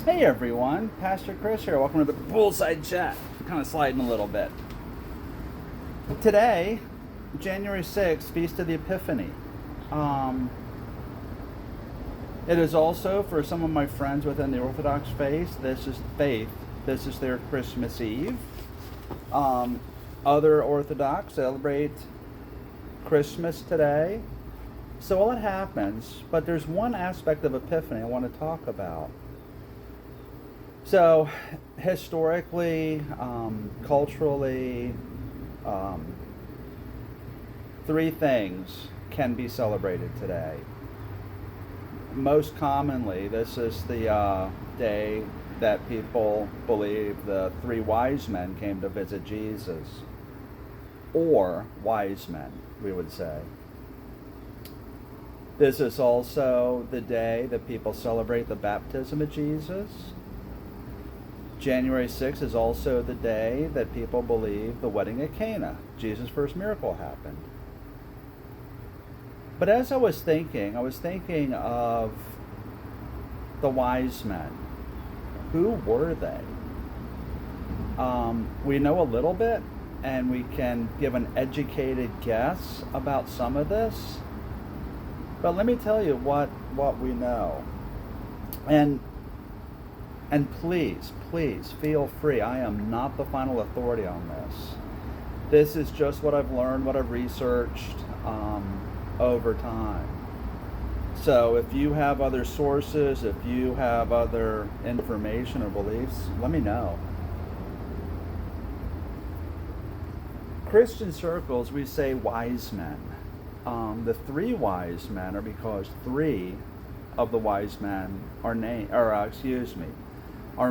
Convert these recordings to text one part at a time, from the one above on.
Hey everyone, Pastor Chris here. Welcome to the Bullside Chat. I'm kind of sliding a little bit. Today, January 6th, Feast of the Epiphany. It is also, for some of my friends within the Orthodox faith, this is their Christmas Eve. Other Orthodox celebrate Christmas today. So all that happens, but there's one aspect of Epiphany I want to talk about. So, historically, culturally, three things can be celebrated today. Most commonly, this is the day that people believe the three wise men came to visit Jesus. Or wise men, we would say. This is also the day that people celebrate the baptism of Jesus. January 6th is also the day that people believe the wedding at Cana, Jesus' first miracle, happened. But as I was thinking of the wise men. Who were they? We know a little bit, and we can give an educated guess about some of this. But let me tell you what we know. And please feel free. I am not the final authority on this. This is just what I've learned, what I've researched over time. So if you have other sources, if you have other information or beliefs, let me know. Christian circles, we say wise men. The three wise men are because three of the wise men are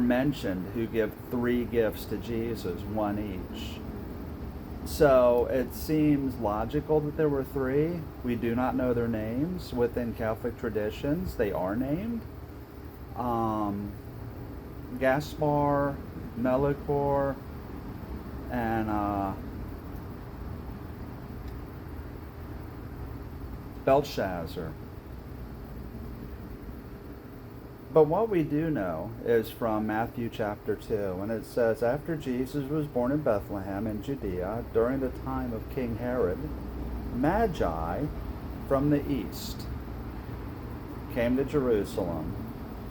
mentioned, who give three gifts to Jesus, one each. So it seems logical that there were three. We do not know their names. Within Catholic traditions, they are named. Gaspar, Melchior, and Belshazzar. But what we do know is from Matthew chapter 2, and it says, after Jesus was born in Bethlehem in Judea, during the time of King Herod, Magi from the east came to Jerusalem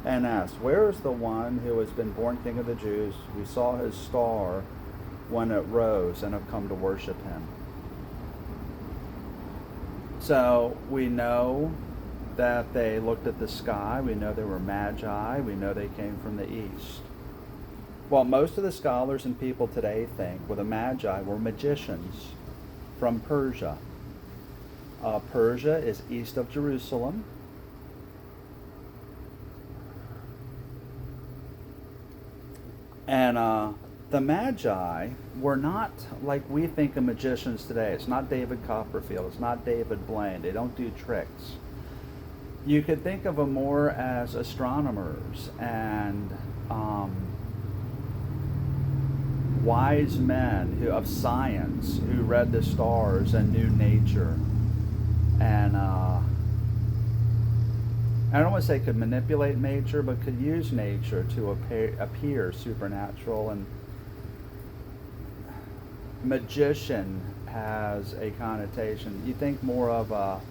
and asked, where is the one who has been born King of the Jews? We saw his star when it rose and have come to worship him. So we know that they looked at the sky. We know they were magi. We know they came from the east. Well, most of the scholars and people today think, well, the magi were magicians from Persia. Persia is east of Jerusalem. And the magi were not like we think of magicians today. It's not David Copperfield. It's not David Blaine. They don't do tricks. You could think of them more as astronomers and wise men of science who read the stars and knew nature. And I don't want to say could manipulate nature, but could use nature to appear supernatural. And magician has a connotation. You think more of a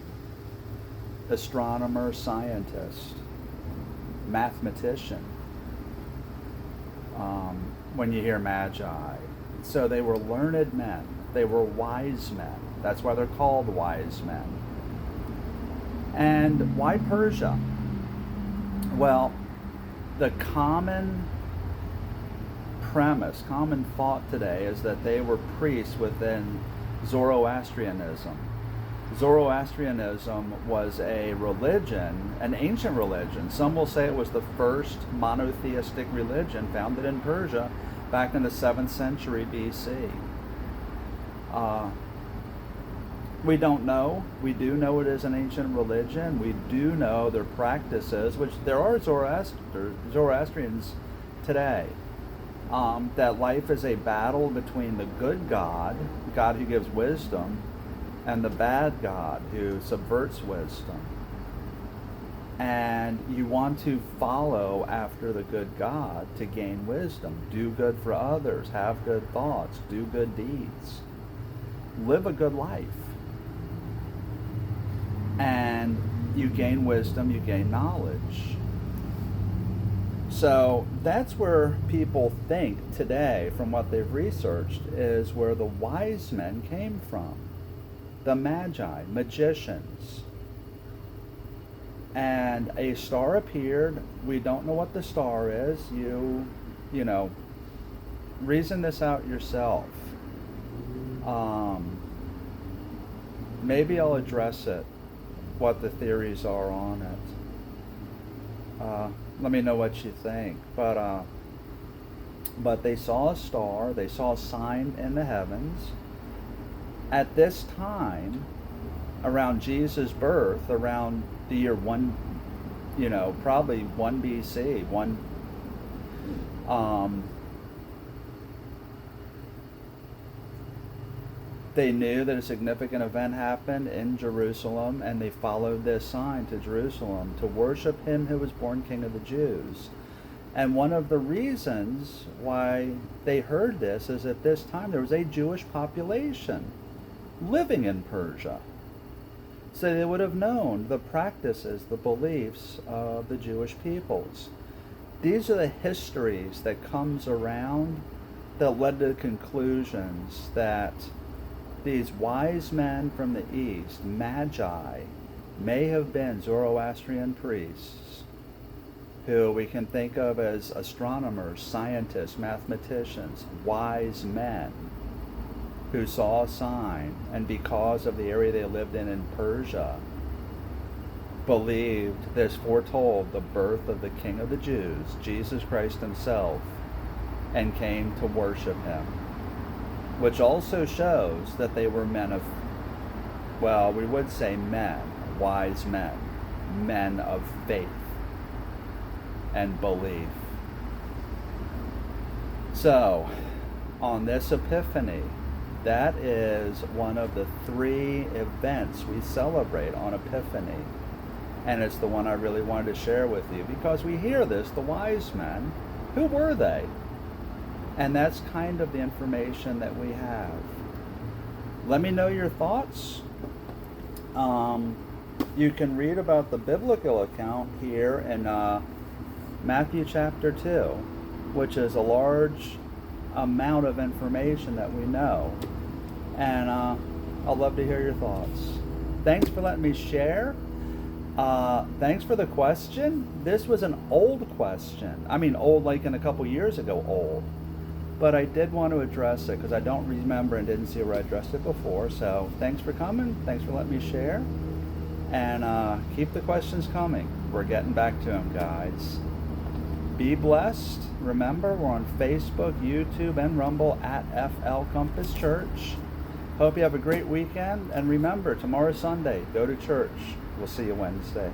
astronomer, scientist, mathematician, when you hear magi. So they were learned men. They were wise men. That's why they're called wise men. And why Persia? Well, the common premise, common thought today is that they were priests within Zoroastrianism. Zoroastrianism was a religion, an ancient religion. Some will say it was the first monotheistic religion founded in Persia back in the 7th century BC. We don't know. We do know it is an ancient religion. We do know their practices, which there are Zoroastrians today, that life is a battle between the good God, God who gives wisdom, and the bad God who subverts wisdom. And you want to follow after the good God to gain wisdom. Do good for others. Have good thoughts. Do good deeds. Live a good life. And you gain wisdom, you gain knowledge. So that's where people think today, from what they've researched, is where the wise men came from. The magi, magicians. And a star appeared. We don't know what the star is. You know, reason this out yourself. Maybe I'll address it, what the theories are on it. Let me know what you think. But they saw a star. They saw a sign in the heavens. At this time, around Jesus' birth, around the year 1, probably 1 BC, they knew that a significant event happened in Jerusalem, and they followed this sign to Jerusalem to worship him who was born King of the Jews. And one of the reasons why they heard this is at this time there was a Jewish population living in Persia. So they would have known the practices, the beliefs of the Jewish peoples. These are the histories that comes around that led to the conclusions that these wise men from the East, magi, may have been Zoroastrian priests who we can think of as astronomers, scientists, mathematicians, wise men who saw a sign, and because of the area they lived in Persia, believed this foretold the birth of the King of the Jews, Jesus Christ himself, and came to worship him. Which also shows that they were men of, well, we would say men, wise men of faith and belief. So, on this Epiphany, that is one of the 3 events we celebrate on Epiphany. And it's the one I really wanted to share with you because we hear this, the wise men. Who were they? And that's kind of the information that we have. Let me know your thoughts. You can read about the biblical account here in Matthew chapter 2, which is a large amount of information that we know. And I'd love to hear your thoughts. Thanks for letting me share. Thanks for the question. This was an old question. I mean, old like in a couple years ago, old. But I did want to address it because I don't remember and didn't see where I addressed it before. So thanks for coming. Thanks for letting me share. And keep the questions coming. We're getting back to them, guys. Be blessed. Remember, we're on Facebook, YouTube, and Rumble at FL Compass Church. Hope you have a great weekend. And remember, tomorrow's Sunday. Go to church. We'll see you Wednesday.